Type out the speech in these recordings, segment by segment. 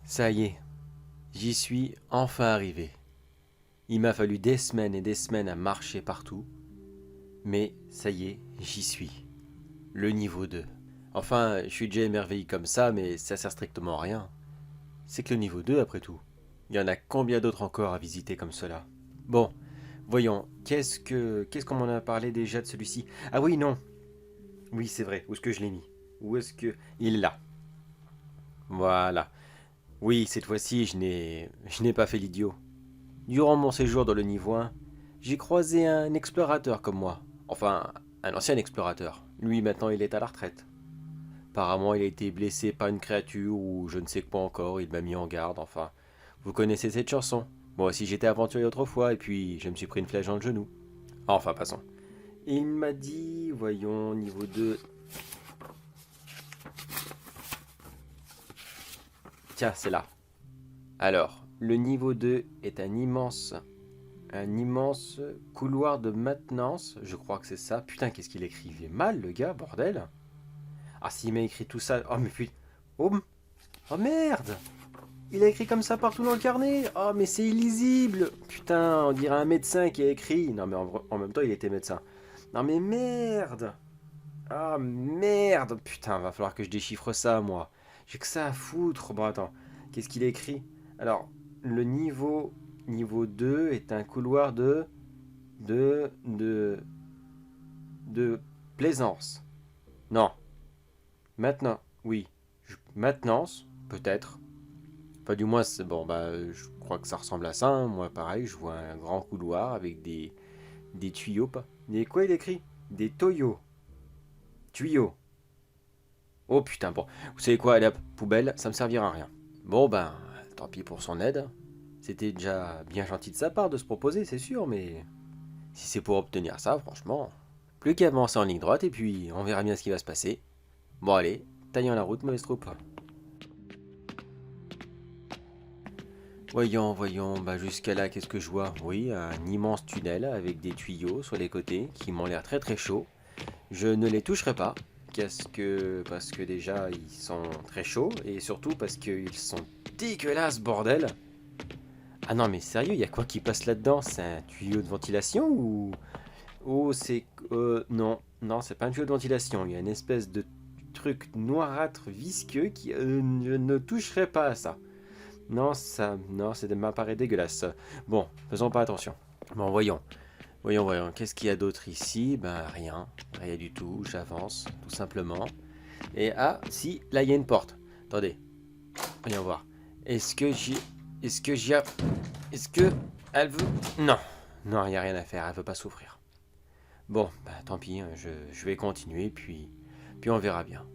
Ça y est, j'y suis enfin arrivé. Il m'a fallu des semaines et des semaines à marcher partout, mais ça y est, j'y suis. Le niveau 2. Enfin, je suis déjà émerveillé comme ça, mais ça sert strictement à rien. C'est que le niveau 2 après tout. Il y en a combien d'autres encore à visiter comme cela? Bon, voyons, qu'est-ce qu'on m'en a parlé déjà de celui-ci? Ah oui, non. Oui, c'est vrai, où est-ce que je l'ai mis? Où est-ce que... Il est là. Voilà. Oui, cette fois-ci, je n'ai pas fait l'idiot. Durant mon séjour dans le niveau 1, j'ai croisé un explorateur comme moi. Enfin, un ancien explorateur. Lui, maintenant, il est à la retraite. Apparemment, il a été blessé par une créature ou je ne sais quoi encore, il m'a mis en garde, enfin. Vous connaissez cette chanson? Moi aussi, j'étais aventurier autrefois et puis je me suis pris une flèche dans le genou. Enfin, passons. Il m'a dit, voyons, niveau 2. Tiens, c'est là. Alors, le niveau 2 est un immense couloir de maintenance, je crois que c'est ça. Putain, qu'est-ce qu'il écrivait mal, le gars, bordel. Ah, s'il m'a écrit tout ça... Oh, mais putain... Oh, oh merde. Il a écrit comme ça partout dans le carnet. Oh, mais c'est illisible. Putain, on dirait un médecin qui a écrit. Non, mais en même temps, il était médecin. Non, mais merde. Ah, merde. Putain, va falloir que je déchiffre ça, moi. J'ai que ça à foutre. Bon, attends. Qu'est-ce qu'il a écrit? Alors, le niveau 2 est un couloir de, de, de plaisance. Non. Maintenant, oui. Maintenance, peut-être. Enfin, du moins, c'est bon, bah, je crois que ça ressemble à ça, hein. Moi, pareil, je vois un grand couloir avec des tuyaux, pas. Des quoi il écrit? Des toyos. Tuyaux. Oh putain, bon. Vous savez quoi, allez hop, poubelle, ça me servira à rien. Bon, ben, tant pis pour son aide. C'était déjà bien gentil de sa part de se proposer, c'est sûr, mais si c'est pour obtenir ça, franchement, plus qu'à avancer en ligne droite et puis on verra bien ce qui va se passer. Bon, allez, taillons la route, mauvaise troupe. Voyons, bah jusqu'à là, qu'est-ce que je vois? Oui, un immense tunnel avec des tuyaux sur les côtés qui m'ont l'air très très chauds. Je ne les toucherai pas, parce que déjà ils sont très chauds et surtout parce qu'ils sont dégueulasses, bordel. Ah non, mais sérieux, il y a quoi qui passe là-dedans? C'est un tuyau de ventilation ou... Oh, c'est... non, non, c'est pas un tuyau de ventilation. Il y a une espèce de truc noirâtre visqueux qui... je ne toucherai pas à ça. Non, non, ça m'apparaît dégueulasse. Bon, faisons pas attention. Bon, voyons. Qu'est-ce qu'il y a d'autre ici? Ben, rien du tout. J'avance, tout simplement. Et ah, si, là, il y a une porte. Attendez, voyons voir. Est-ce que j'y... Est-ce que j'y... Est-ce que... Elle veut... Non, non, il n'y a rien à faire. Elle veut pas s'ouvrir. Bon, bah, tant pis, hein, je vais continuer, puis on verra bien.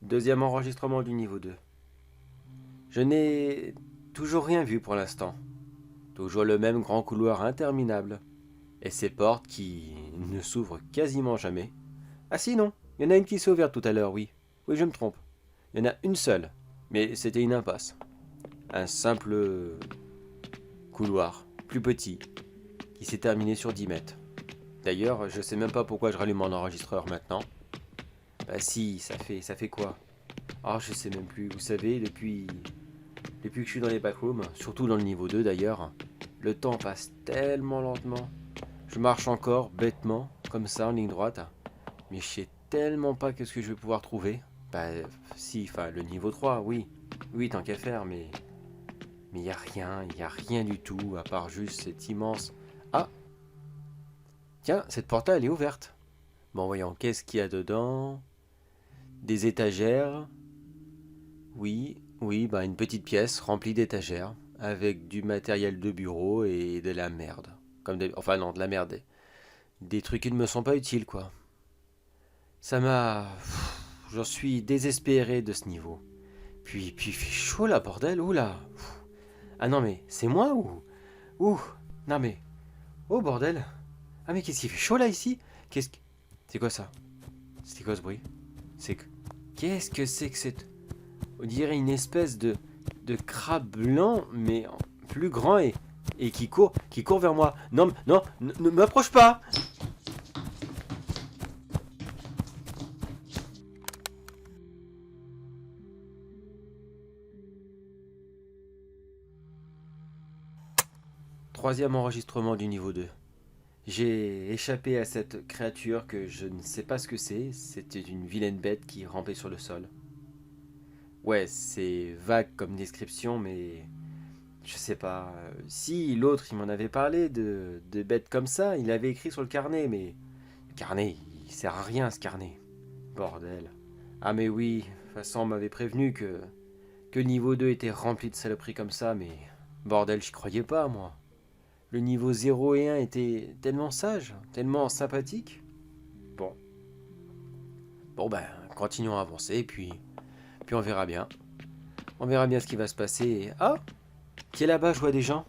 Deuxième enregistrement du niveau 2. Je n'ai toujours rien vu pour l'instant. Toujours le même grand couloir interminable. Et ces portes qui ne s'ouvrent quasiment jamais. Ah si, non, il y en a une qui s'est ouverte tout à l'heure, oui. Oui, je me trompe. Il y en a une seule, mais c'était une impasse. Un simple couloir, plus petit, qui s'est terminé sur 10 mètres. D'ailleurs, je sais même pas pourquoi je rallume mon enregistreur maintenant. Bah si, ça fait quoi? Ah, je sais même plus. Vous savez, depuis que je suis dans les backrooms, surtout dans le niveau 2 d'ailleurs, le temps passe tellement lentement. Je marche encore bêtement, comme ça, en ligne droite, mais je sais tellement pas qu'est-ce que je vais pouvoir trouver. Bah si, enfin le niveau 3, oui. Oui, tant qu'à faire, mais il y a rien du tout, à part juste cette immense... Ah, tiens, cette porte-là, elle est ouverte. Bon, voyons, qu'est-ce qu'il y a dedans? Des étagères. Oui, bah une petite pièce remplie d'étagères, avec du matériel de bureau et de la merde. Enfin non, de la merde. Des trucs qui ne me sont pas utiles, quoi. Ça m'a... J'en suis désespéré de ce niveau. Puis il fait chaud là, bordel, oula. Ah non, mais c'est moi Ouh, non mais... Oh bordel. Ah mais qu'est-ce qu'il fait chaud là ici? Qu'est-ce que... C'est quoi ça? C'était quoi ce bruit? C'est que... Qu'est-ce que c'est que cette... On dirait une espèce de crabe blanc, mais plus grand et qui court vers moi. Non, non, ne m'approche pas. Troisième enregistrement du niveau 2. J'ai échappé à cette créature que je ne sais pas ce que c'est. C'était une vilaine bête qui rampait sur le sol. Ouais, c'est vague comme description, mais je sais pas. Si l'autre il m'en avait parlé de bêtes comme ça, il avait écrit sur le carnet, mais le carnet, il sert à rien ce carnet. Bordel. Ah mais oui, de toute façon on m'avait prévenu que le niveau 2 était rempli de saloperies comme ça, mais bordel, j'y croyais pas moi. Le niveau 0 et 1 était tellement sage, tellement sympathique. Bon. Bon ben, continuons à avancer, puis on verra bien. On verra bien ce qui va se passer. Ah, qui est là-bas, je vois des gens.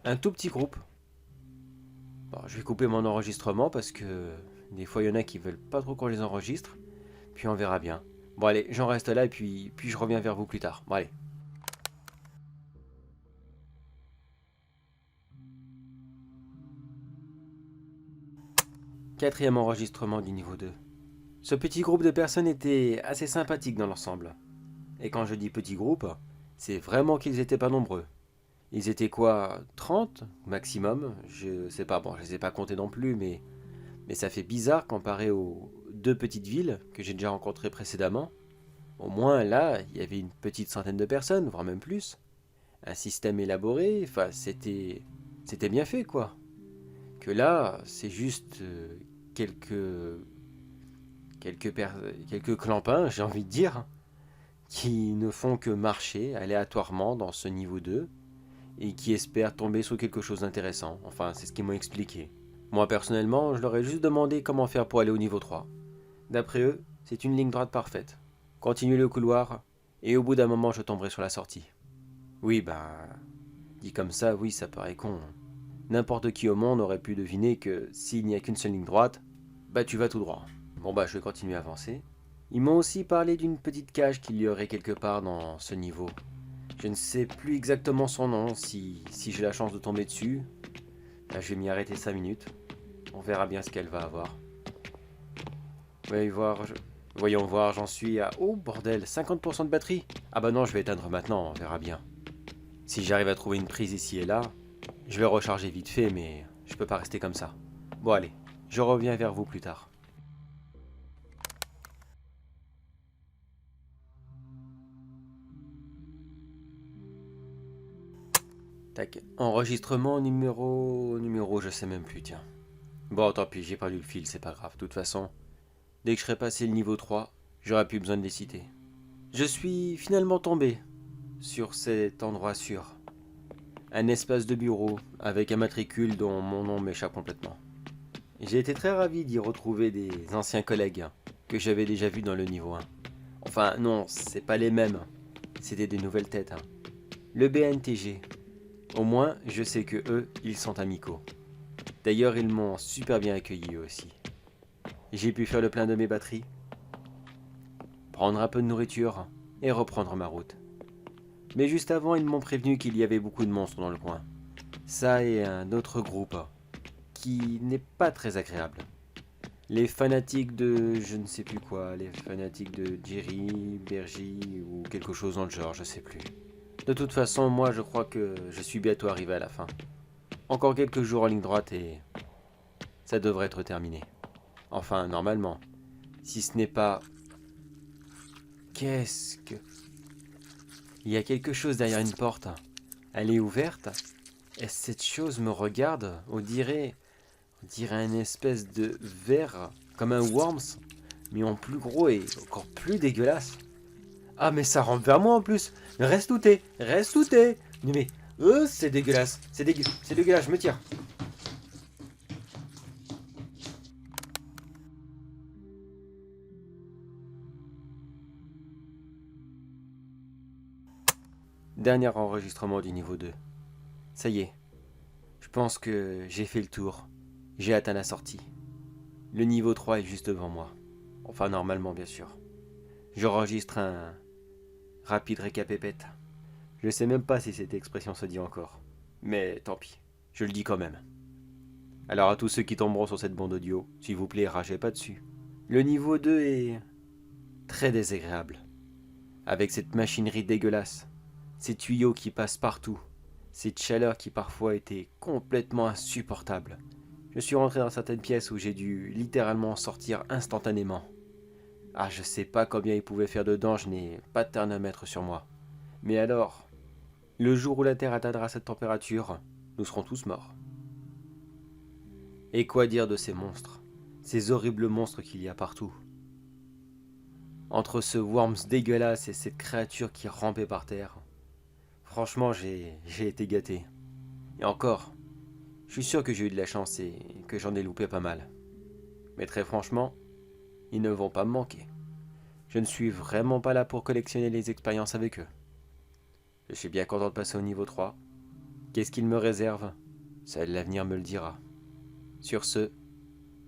Un tout petit groupe. Bon, je vais couper mon enregistrement parce que des fois il y en a qui veulent pas trop qu'on les enregistre. Puis on verra bien. Bon allez, j'en reste là et puis je reviens vers vous plus tard. Bon allez. Quatrième enregistrement du niveau 2. Ce petit groupe de personnes était assez sympathique dans l'ensemble. Et quand je dis petit groupe, c'est vraiment qu'ils étaient pas nombreux. Ils étaient quoi, 30 maximum? Je sais pas, bon, je les ai pas comptés non plus, mais ça fait bizarre comparé aux deux petites villes que j'ai déjà rencontrées précédemment. Au moins là, il y avait une petite centaine de personnes, voire même plus. Un système élaboré, enfin c'était bien fait quoi. Que là, c'est juste quelques quelques quelques clampins, j'ai envie de dire, qui ne font que marcher aléatoirement dans ce niveau 2 et qui espèrent tomber sur quelque chose d'intéressant. Enfin, c'est ce qu'ils m'ont expliqué. Moi personnellement, je leur ai juste demandé comment faire pour aller au niveau 3. D'après eux, c'est une ligne droite parfaite. Continuez le couloir, et au bout d'un moment, je tomberai sur la sortie. Oui, ben, dit comme ça, oui, ça paraît con. N'importe qui au monde aurait pu deviner que s'il n'y a qu'une seule ligne droite, bah tu vas tout droit. Bon bah je vais continuer à avancer. Ils m'ont aussi parlé d'une petite cage qu'il y aurait quelque part dans ce niveau. Je ne sais plus exactement son nom, si j'ai la chance de tomber dessus. Là, je vais m'y arrêter 5 minutes. On verra bien ce qu'elle va avoir. Voyons voir, j'en suis à... Oh bordel, 50% de batterie. Ah bah non, je vais éteindre maintenant, on verra bien. Si j'arrive à trouver une prise ici et là, je vais recharger vite fait, mais je peux pas rester comme ça. Bon allez, je reviens vers vous plus tard. Tac, enregistrement numéro, je sais même plus, tiens. Bon, tant pis, j'ai perdu le fil, c'est pas grave. De toute façon, dès que je serai passé le niveau 3, j'aurai plus besoin de les citer. Je suis finalement tombé sur cet endroit sûr. Un espace de bureau avec un matricule dont mon nom m'échappe complètement. J'ai été très ravi d'y retrouver des anciens collègues que j'avais déjà vus dans le niveau 1. Enfin non, c'est pas les mêmes. C'était des nouvelles têtes. Le BNTG. Au moins, je sais que eux, ils sont amicaux. D'ailleurs, ils m'ont super bien accueilli eux aussi. J'ai pu faire le plein de mes batteries, prendre un peu de nourriture et reprendre ma route. Mais juste avant, ils m'ont prévenu qu'il y avait beaucoup de monstres dans le coin. Ça et un autre groupe qui n'est pas très agréable. Les fanatiques de je ne sais plus quoi, les fanatiques de Jerry, Bergy ou quelque chose dans le genre, je sais plus. De toute façon, moi je crois que je suis bientôt arrivé à la fin. Encore quelques jours en ligne droite et ça devrait être terminé. Enfin, normalement. Si ce n'est pas... Qu'est-ce que... Il y a quelque chose derrière une porte. Elle est ouverte. Et cette chose me regarde. On dirait une espèce de verre, comme un worms, mais en plus gros et encore plus dégueulasse. Ah mais ça rentre vers moi en plus. Reste où t'es, reste où t'es. Mais c'est dégueulasse, c'est dégueulasse, je me tire. Dernier enregistrement du niveau 2. Ça y est, Je pense que j'ai fait le tour. J'ai atteint la sortie. Le niveau 3 est juste devant moi. Enfin, normalement, bien sûr. J'enregistre un rapide récapépète. Je sais même pas si cette expression se dit encore. Mais tant pis, je le dis quand même. Alors à tous ceux qui tomberont sur cette bande audio, s'il vous plaît, ragez pas dessus. Le niveau 2 est très désagréable. Avec cette machinerie dégueulasse, ces tuyaux qui passent partout, cette chaleur qui parfois était complètement insupportable. Je suis rentré dans certaines pièces où j'ai dû littéralement sortir instantanément. Ah, je sais pas combien il pouvait faire dedans, je n'ai pas de thermomètre sur moi. Mais alors, le jour où la Terre atteindra cette température, nous serons tous morts. Et quoi dire de ces monstres, ces horribles monstres qu'il y a partout. Entre ce Worms dégueulasse et cette créature qui rampait par terre, franchement j'ai été gâté. Et encore, je suis sûr que j'ai eu de la chance et que j'en ai loupé pas mal. Mais très franchement, ils ne vont pas me manquer. Je ne suis vraiment pas là pour collectionner les expériences avec eux. Je suis bien content de passer au niveau 3. Qu'est-ce qu'il me réserve? Seul l'avenir me le dira. Sur ce,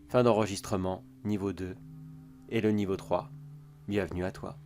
fin d'enregistrement, niveau 2, et le niveau 3. Bienvenue à toi.